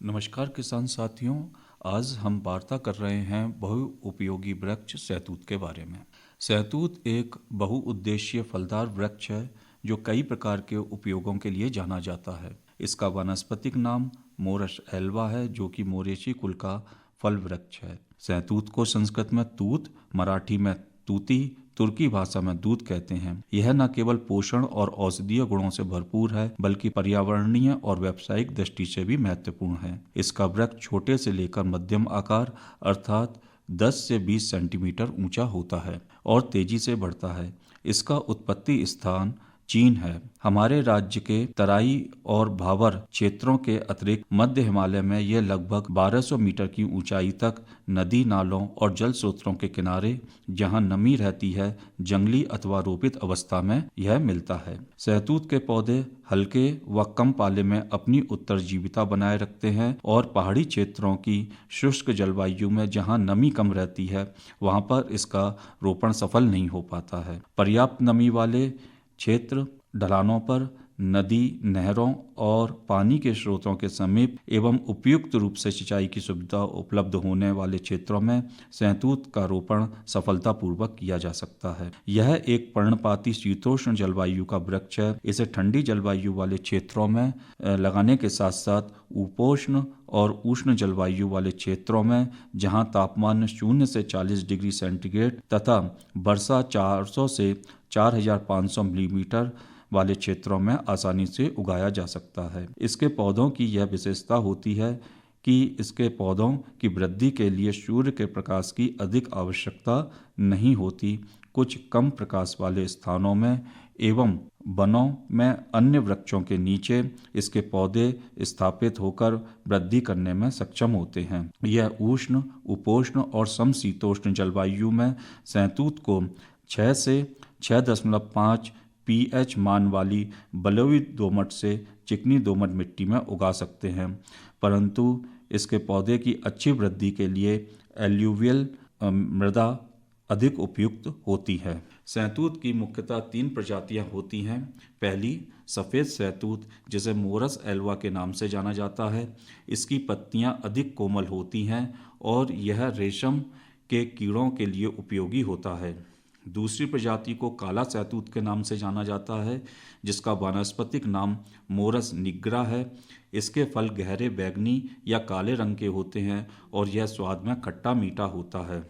नमस्कार किसान साथियों। आज हम वार्ता कर रहे हैं बहुउपयोगी वृक्ष शहतूत के बारे में। शहतूत एक बहुउद्देशीय फलदार वृक्ष है जो कई प्रकार के उपयोगों के लिए जाना जाता है। इसका वानस्पतिक नाम मोरस एल्वा है जो कि मोरेसी कुल का फल वृक्ष है। शहतूत को संस्कृत में तूत, मराठी में तूती, तुर्की भाषा में दूध कहते हैं। यह न केवल पोषण और औषधीय गुणों से भरपूर है बल्कि पर्यावरणीय और व्यावसायिक दृष्टि से भी महत्वपूर्ण है। इसका वृक्ष छोटे से लेकर मध्यम आकार अर्थात 10 से 20 सेंटीमीटर ऊंचा होता है और तेजी से बढ़ता है। इसका उत्पत्ति स्थान चीन है। हमारे राज्य के तराई और भावर क्षेत्रों के अतिरिक्त मध्य हिमालय में यह लगभग 1200 मीटर की ऊंचाई तक नदी, नालों और जल स्रोतों के किनारे जहां नमी रहती है जंगली अथवा रोपित अवस्था में यह मिलता है। शहतूत के पौधे हल्के व कम पाले में अपनी उत्तरजीविता बनाए रखते हैं और पहाड़ी क्षेत्रों की शुष्क जलवायु में जहां नमी कम रहती है वहां पर इसका रोपण सफल नहीं हो पाता है। पर्याप्त नमी वाले क्षेत्र, ढलानों पर, नदी, नहरों और पानी के स्रोतों के समीप एवं उपयुक्त रूप से सिंचाई की सुविधा उपलब्ध होने वाले क्षेत्रों में शहतूत का रोपण सफलतापूर्वक किया जा सकता है। यह एक पर्णपाती शीतोष्ण जलवायु का वृक्ष है। इसे ठंडी जलवायु वाले क्षेत्रों में लगाने के साथ साथ उपोष्ण और उष्ण जलवायु वाले क्षेत्रों में जहां तापमान 0 से 40 डिग्री सेंटीग्रेड तथा वर्षा 400 से 4500 मिलीमीटर वाले क्षेत्रों में आसानी से उगाया जा सकता है। इसके पौधों की यह विशेषता होती है कि इसके पौधों की वृद्धि के लिए सूर्य के प्रकाश की अधिक आवश्यकता नहीं होती। कुछ कम प्रकाश वाले स्थानों में एवं वनों में अन्य वृक्षों के नीचे इसके पौधे स्थापित होकर वृद्धि करने में सक्षम होते हैं। यह उष्ण, उपोष्ण और समशीतोष्ण जलवायु में शहतूत को 6 से 6.5 pH मान वाली बलुई दोमट से चिकनी दोमट मिट्टी में उगा सकते हैं, परंतु इसके पौधे की अच्छी वृद्धि के लिए एल्यूवियल मृदा अधिक उपयुक्त होती है। शहतूत की मुख्यतः 3 प्रजातियां होती हैं। पहली सफ़ेद शहतूत जिसे मोरस एल्वा के नाम से जाना जाता है। इसकी पत्तियां अधिक कोमल होती हैं और यह रेशम के कीड़ों के लिए उपयोगी होता है। दूसरी प्रजाति को काला शहतूत के नाम से जाना जाता है जिसका वानस्पतिक नाम मोरस निग्रा है। इसके फल गहरे बैंगनी या काले रंग के होते हैं और यह स्वाद में खट्टा मीठा होता है।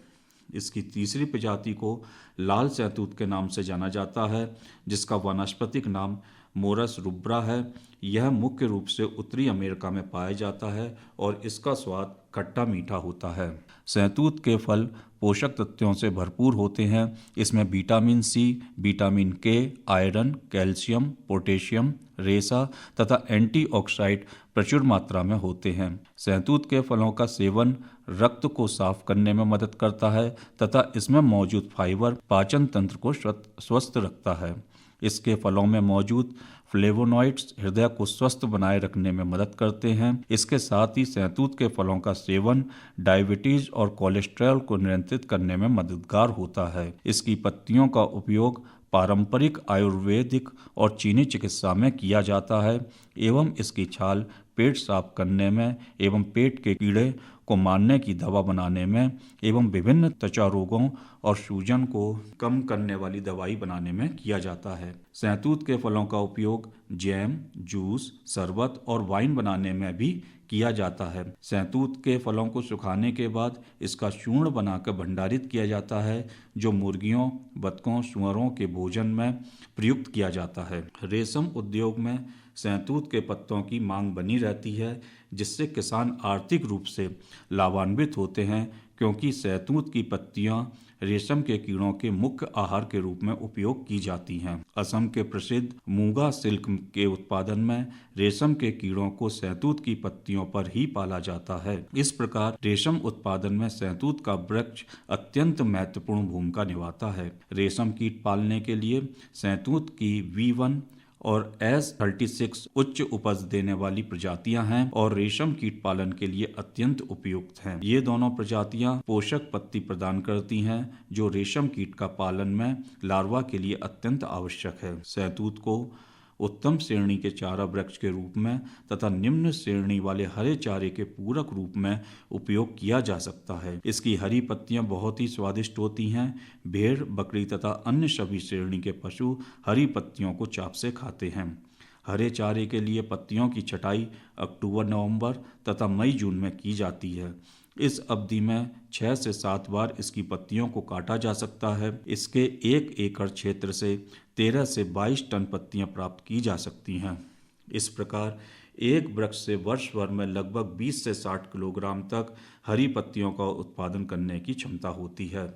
इसकी तीसरी प्रजाति को लाल शहतूत के नाम से जाना जाता है जिसका वानस्पतिक नाम मोरस रुब्रा है। यह मुख्य रूप से उत्तरी अमेरिका में पाया जाता है और इसका स्वाद खट्टा मीठा होता है। शहतूत के फल पोषक तत्वों से भरपूर होते हैं। इसमें विटामिन सी, विटामिन के, आयरन, कैल्शियम, पोटेशियम, रेशा तथा एंटीऑक्सीडेंट प्रचुर मात्रा में होते हैं। शहतूत के फलों का सेवन रक्त को साफ करने में मदद करता है तथा इसमें मौजूद फाइबर पाचन तंत्र को स्वस्थ रखता है। इसके फलों में मौजूद फ्लेवोनॉइड्स हृदय को स्वस्थ बनाए रखने में मदद करते हैं। इसके साथ ही शहतूत के फलों का सेवन डायबिटीज और कोलेस्ट्रॉल को नियंत्रित करने में मददगार होता है। इसकी पत्तियों का उपयोग पारंपरिक आयुर्वेदिक और चीनी चिकित्सा में किया जाता है एवं इसकी छाल पेट साफ करने में एवं पेट के कीड़े को मारने की दवा बनाने में एवं विभिन्न त्वचा रोगों और सूजन को कम करने वाली दवाई बनाने में किया जाता है। शहतूत के फलों का उपयोग जैम, जूस, शरबत और वाइन बनाने में भी किया जाता है। शहतूत के फलों को सुखाने के बाद इसका चूर्ण बनाकर भंडारित किया जाता है जो मुर्गियों, बतखों, सुअरों के भोजन में प्रयुक्त किया जाता है। रेशम उद्योग में शहतूत के पत्तों की मांग बनी रहती है जिससे किसान आर्थिक रूप से लाभान्वित होते हैं क्योंकि शहतूत की पत्तियां रेशम के कीड़ों के मुख्य आहार के रूप में उपयोग की जाती हैं। असम के प्रसिद्ध मूंगा सिल्क के उत्पादन में रेशम के कीड़ों को शहतूत की पत्तियों पर ही पाला जाता है। इस प्रकार रेशम उत्पादन में शहतूत का वृक्ष अत्यंत महत्वपूर्ण भूमिका निभाता है। रेशम कीट पालने के लिए शहतूत की V1 और S36 उच्च उपज देने वाली प्रजातियां हैं और रेशम कीट पालन के लिए अत्यंत उपयुक्त हैं। ये दोनों प्रजातियां पोषक पत्ती प्रदान करती हैं जो रेशम कीट का पालन में लार्वा के लिए अत्यंत आवश्यक है। शहतूत को उत्तम श्रेणी के चारा वृक्ष के रूप में तथा निम्न श्रेणी वाले हरे चारे के पूरक रूप में उपयोग किया जा सकता है। इसकी हरी पत्तियां बहुत ही स्वादिष्ट होती हैं। भेड़, बकरी तथा अन्य सभी श्रेणी के पशु हरी पत्तियों को चाव से खाते हैं। हरे चारे के लिए पत्तियों की छटाई अक्टूबर-नवंबर तथा मई-जून में की जाती है। इस अवधि में 6 से 7 बार इसकी पत्तियों को काटा जा सकता है। इसके 1 एकड़ क्षेत्र से 13 से 22 टन पत्तियां प्राप्त की जा सकती हैं। इस प्रकार एक वृक्ष से वर्ष भर में लगभग 20 से 60 किलोग्राम तक हरी पत्तियों का उत्पादन करने की क्षमता होती है।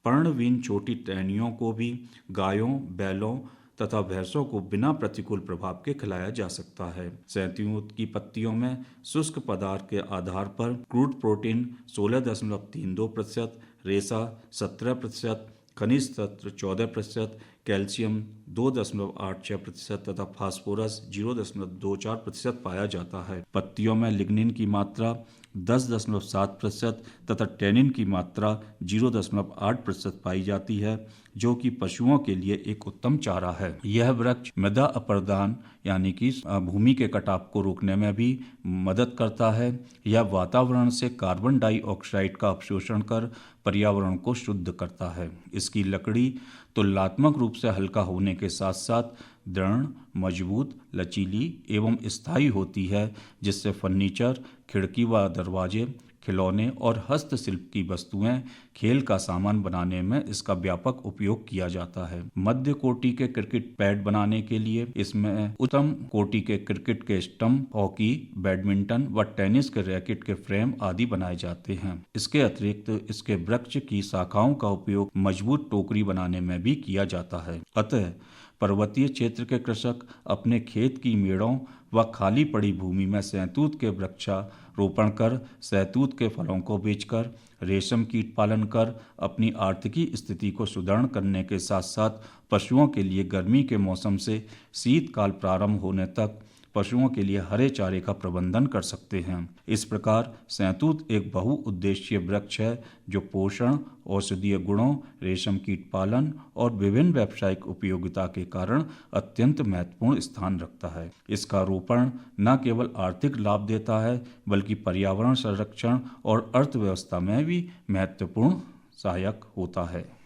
पर्णविहीन छोटी टहनियों को भी गायों, बैलों तथा भैंसों को बिना प्रतिकूल प्रभाव के खिलाया जा सकता है। सैंतूत की पत्तियों में शुष्क पदार्थ के आधार पर क्रूड प्रोटीन 16.32%, रेशा 17%, खनिज तत्व 14%, कैल्शियम 2.86% तथा फास्फोरस 0.24% पाया जाता है। पत्तियों में लिग्निन की मात्रा 10.7% तथा टैनिन की मात्रा 0.8% पाई जाती है, जो कि पशुओं के लिए एक उत्तम चारा है। यह वृक्ष मृदा अपरदन यानी कि भूमि के कटाव को रोकने में भी मदद करता है। यह वातावरण से कार्बन डाइऑक्साइड का अवशोषण कर पर्यावरण को शुद्ध करता है। इसकी लकड़ी तुलनात्मक रूप से हल्का होने के साथ साथ दृढ़, मजबूत, लचीली एवं स्थायी होती है, जिससे फर्नीचर, खिड़की व दरवाजे, खिलौने और हस्तशिल्प की वस्तुएं, खेल का सामान बनाने में इसका व्यापक उपयोग किया जाता है। मध्य कोटि के क्रिकेट पैड बनाने के लिए इसमें उत्तम कोटि के क्रिकेट के स्टंप, हॉकी, बैडमिंटन व टेनिस के रैकेट के फ्रेम आदि बनाए जाते हैं। इसके अतिरिक्त इसके वृक्ष की शाखाओं का उपयोग मजबूत टोकरी बनाने में भी किया जाता है। अतः पर्वतीय क्षेत्र के कृषक अपने खेत की मेड़ों व खाली पड़ी भूमि में शहतूत के वृक्षारोपण कर शहतूत के फलों को बेचकर रेशम कीट पालन कर अपनी आर्थिकी स्थिति को सुदृढ़ करने के साथ साथ पशुओं के लिए गर्मी के मौसम से शीतकाल प्रारंभ होने तक पशुओं के लिए हरे चारे का प्रबंधन कर सकते हैं। इस प्रकार शहतूत एक बहुउद्देशीय वृक्ष है जो पोषण, औषधीय गुणों, रेशम कीट पालन और विभिन्न व्यावसायिक उपयोगिता के कारण अत्यंत महत्वपूर्ण स्थान रखता है। इसका रोपण न केवल आर्थिक लाभ देता है बल्कि पर्यावरण संरक्षण और अर्थव्यवस्था में भी महत्वपूर्ण सहायक होता है।